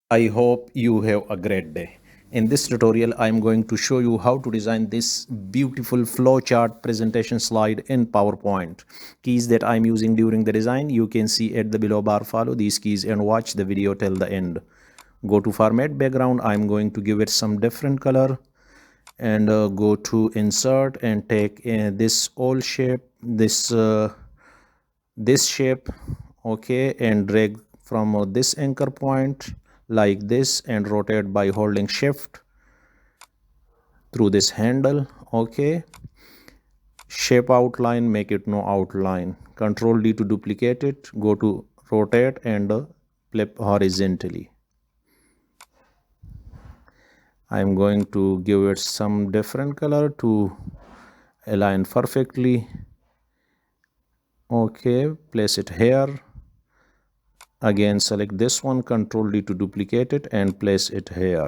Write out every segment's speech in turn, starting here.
I hope you have a great day. In this tutorial, I am going to show you how to design this beautiful flowchart presentation slide in PowerPoint. Keys that I am using during the design, you can see at the below bar. Follow these keys and watch the video till the end. Go to format background. I am going to give it some different color and go to insert and take this old shape, this shape, okay, and drag from this anchor point like this and rotate by holding shift through this handle. Okay, shape outline, make it no outline. Control D to duplicate it. Go to rotate and flip horizontally. I am going to give it some different color to align perfectly. Okay, place it here. Again, select this one, Control D to duplicate it and place it here.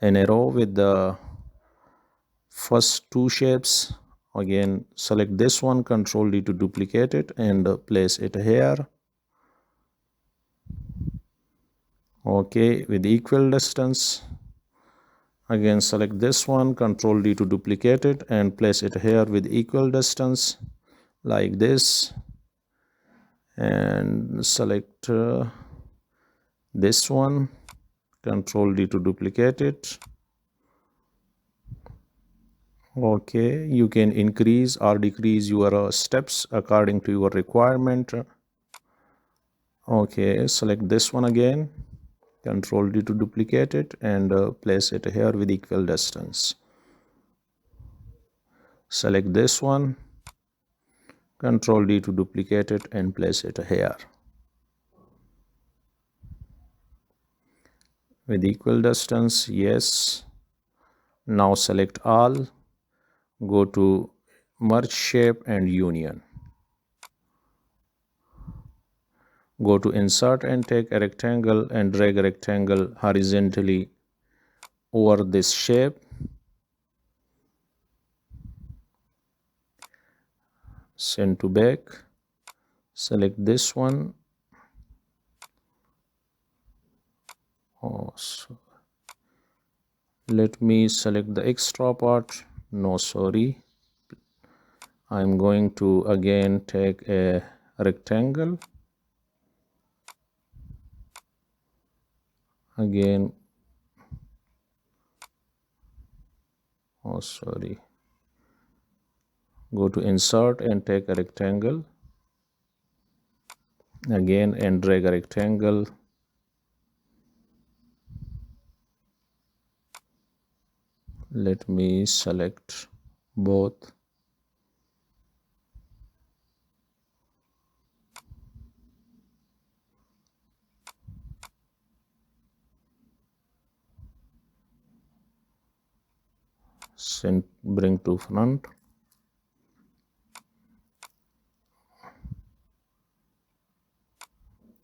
An arrow with the first two shapes. Again, select this one, Control D to duplicate it and place it here. Okay, with equal distance. Again, select this one, Control D to duplicate it and place it here with equal distance like this. And select this one, Control D to duplicate it. Okay, you can increase or decrease your steps according to your requirement. Okay, select this one again, Control D to duplicate it and place it here with equal distance. Select this one, Control D to duplicate it and place it here with equal distance. Yes. Now select all, go to merge shape and union. Go to insert and take a rectangle and drag a rectangle horizontally over this shape. Send to back. Select this one. So let me select the extra part. No, sorry. I'm going to again take a rectangle. Again, sorry. Go to insert and take a rectangle. Again, and drag a rectangle. Let me select both. Bring to front.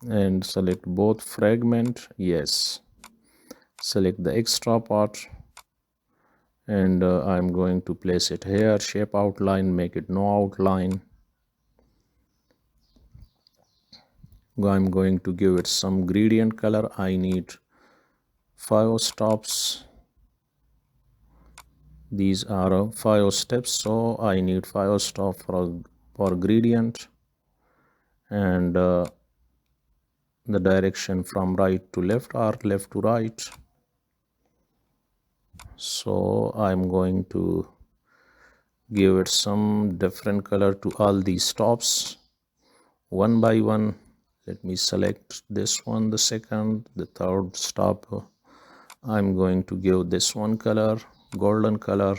And select both fragment. Yes. Select the extra part and I'm going to place it here. Shape outline, make it no outline. I'm going to give it some gradient color. I need 5 stops. These are 5 steps, so I need 5 stops for gradient, and the direction from right to left or left to right. So I'm going to give it some different color to all these stops one by one. Let me select this one, the second, the third stop. I'm going to give this one color, golden color,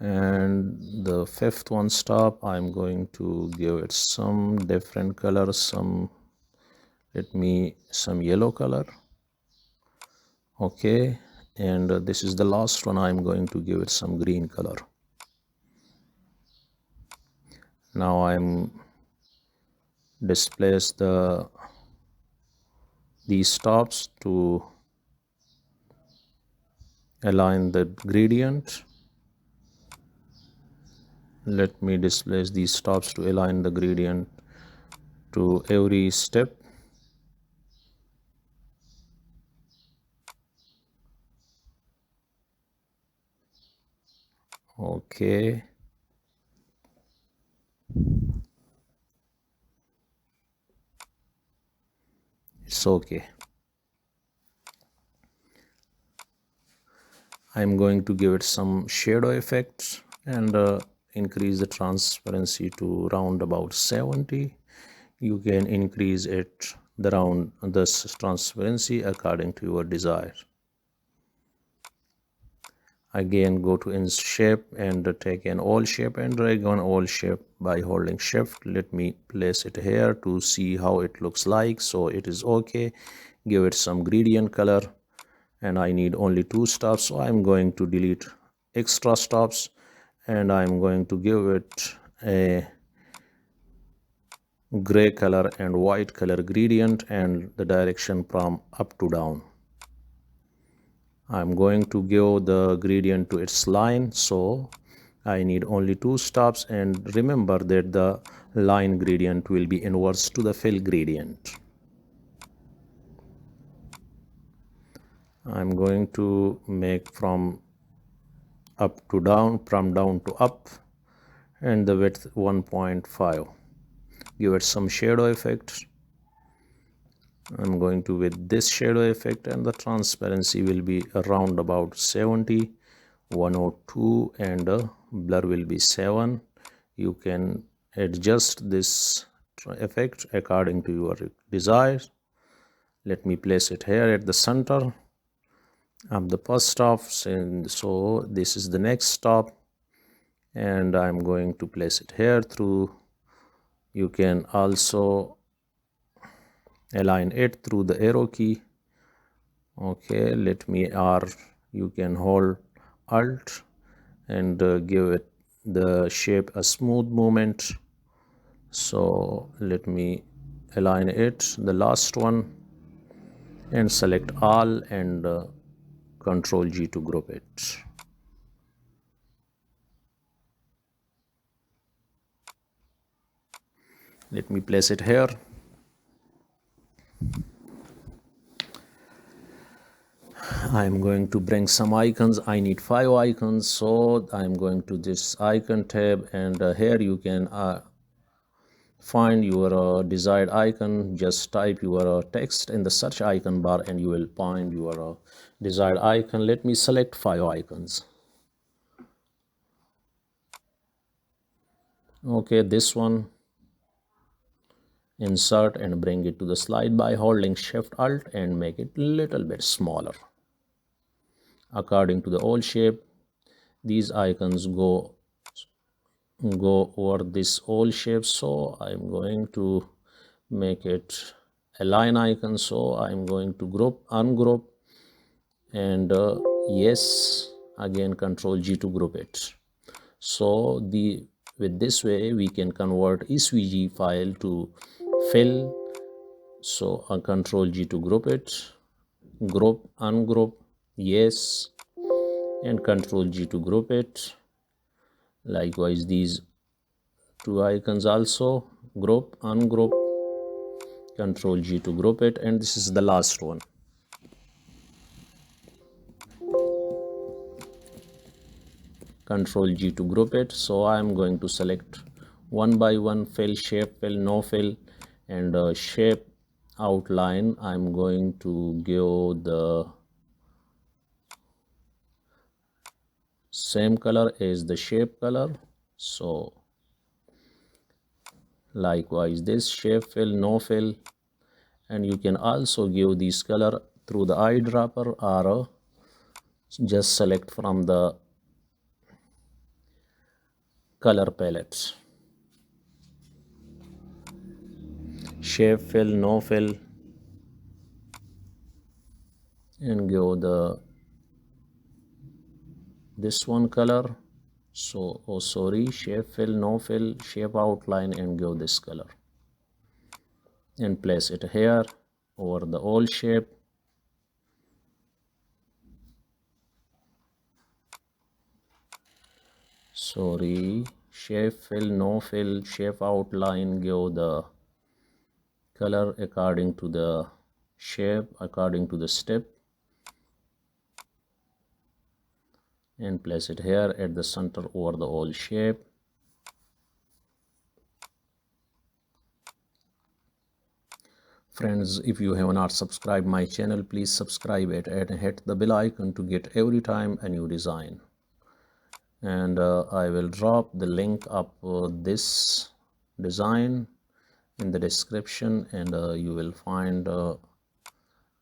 and the fifth one stop I'm going to give it some different color, some yellow color. Okay, and this is the last one. I'm going to give it some green color. Now I'm displace these stops to align the gradient. Let me displace these stops to align the gradient to every step. Okay, it's okay. I'm going to give it some shadow effects and increase the transparency to round about 70. You can increase it the transparency according to your desire. Again, go to in shape and take an all shape and drag on all shape by holding shift. Let me place it here to see how it looks like. So it is okay. Give it some gradient color, and I need only 2 stops, so I'm going to delete extra stops and I'm going to give it a gray color and white color gradient and the direction from up to down. I'm going to give the gradient to its line, so I need only 2 stops, and remember that the line gradient will be inverse to the fill gradient. I'm going to make from up to down, from down to up, and the width 1.5. Give it some shadow effect. I'm going to with this shadow effect, and the transparency will be around about 70, 102, and blur will be 7. You can adjust this effect according to your desire. Let me place it here at the center of the first stop, and so this is the next stop, and I'm going to place it here through. You can also align it through the arrow key. Okay, let me, or you can hold alt and give it the shape a smooth movement. So let me align it, the last one, and select all and control G to group it. Let me place it here. I'm going to bring some icons. I need 5 icons, so I'm going to this icon tab, and here you can find your desired icon. Just type your text in the search icon bar and you will find your desired icon. Let me select 5 icons. Okay, this one, insert and bring it to the slide by holding shift alt and make it little bit smaller according to the old shape. These icons go over this old shape, so I'm going to make it a line icon. So I'm going to group, ungroup, and yes, again control G to group it. So with this way we can convert SVG file to fill. So control G to group it, group, ungroup, yes, and control G to group it. Likewise these 2 icons also, group, ungroup, control G to group it, and this is the last one. Control G to group it. So I am going to select one by one, fill, shape fill, no fill, and shape outline. I'm going to give the same color as the shape color. So likewise this shape fill, no fill, and you can also give this color through the eyedropper or just select from the color palette. Shape fill, no fill, and give the this one color. So sorry, shape fill, no fill, shape outline, and give this color and place it here over the old shape. Sorry, shape fill, no fill, shape outline, give the color according to the shape, according to the step, and place it here at the center over the oval shape. Friends, if you have not subscribed my channel, please subscribe it and hit the bell icon to get every time a new design. And I will drop the link of this design in the description, and you will find a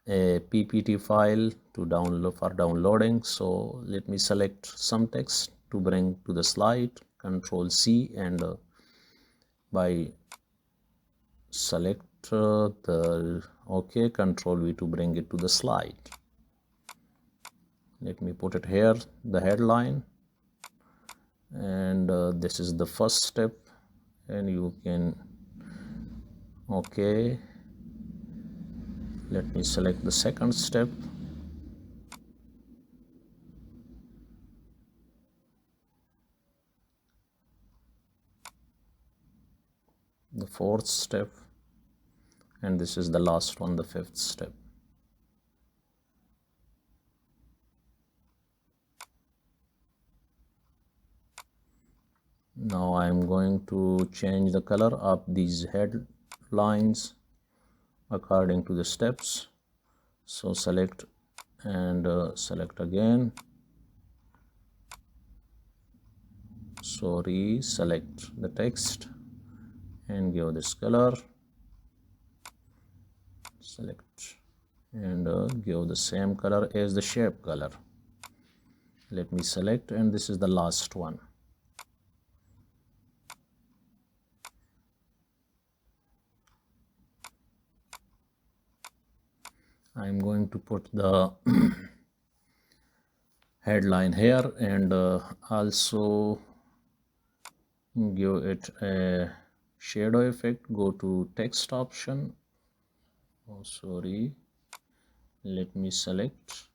PPT file to download for downloading. So let me select some text to bring to the slide, Control C, and by select the OK, Control V to bring it to the slide. Let me put it here, the headline, and this is the first step, and you can OK. Let me select the second step. The fourth step, and this is the last one, the fifth step. Now I am going to change the color of these headlines according to the steps. So select and select again. Sorry, select the text and give this color. Select and give the same color as the shape color. Let me select, and this is the last one. I'm going to put the headline here, and also give it a shadow effect. Go to text option. Oh, sorry. Let me select,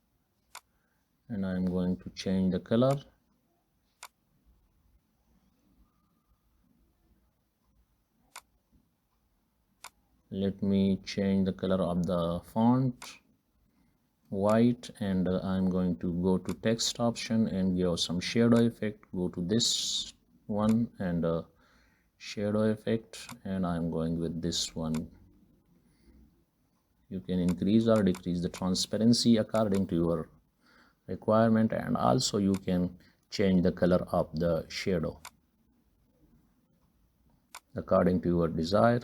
and I'm going to change the color. Let me change the color of the font white, and I'm going to go to text option and give some shadow effect. Go to this one and shadow effect, and I'm going with this one. You can increase or decrease the transparency according to your requirement, and also you can change the color of the shadow according to your desire.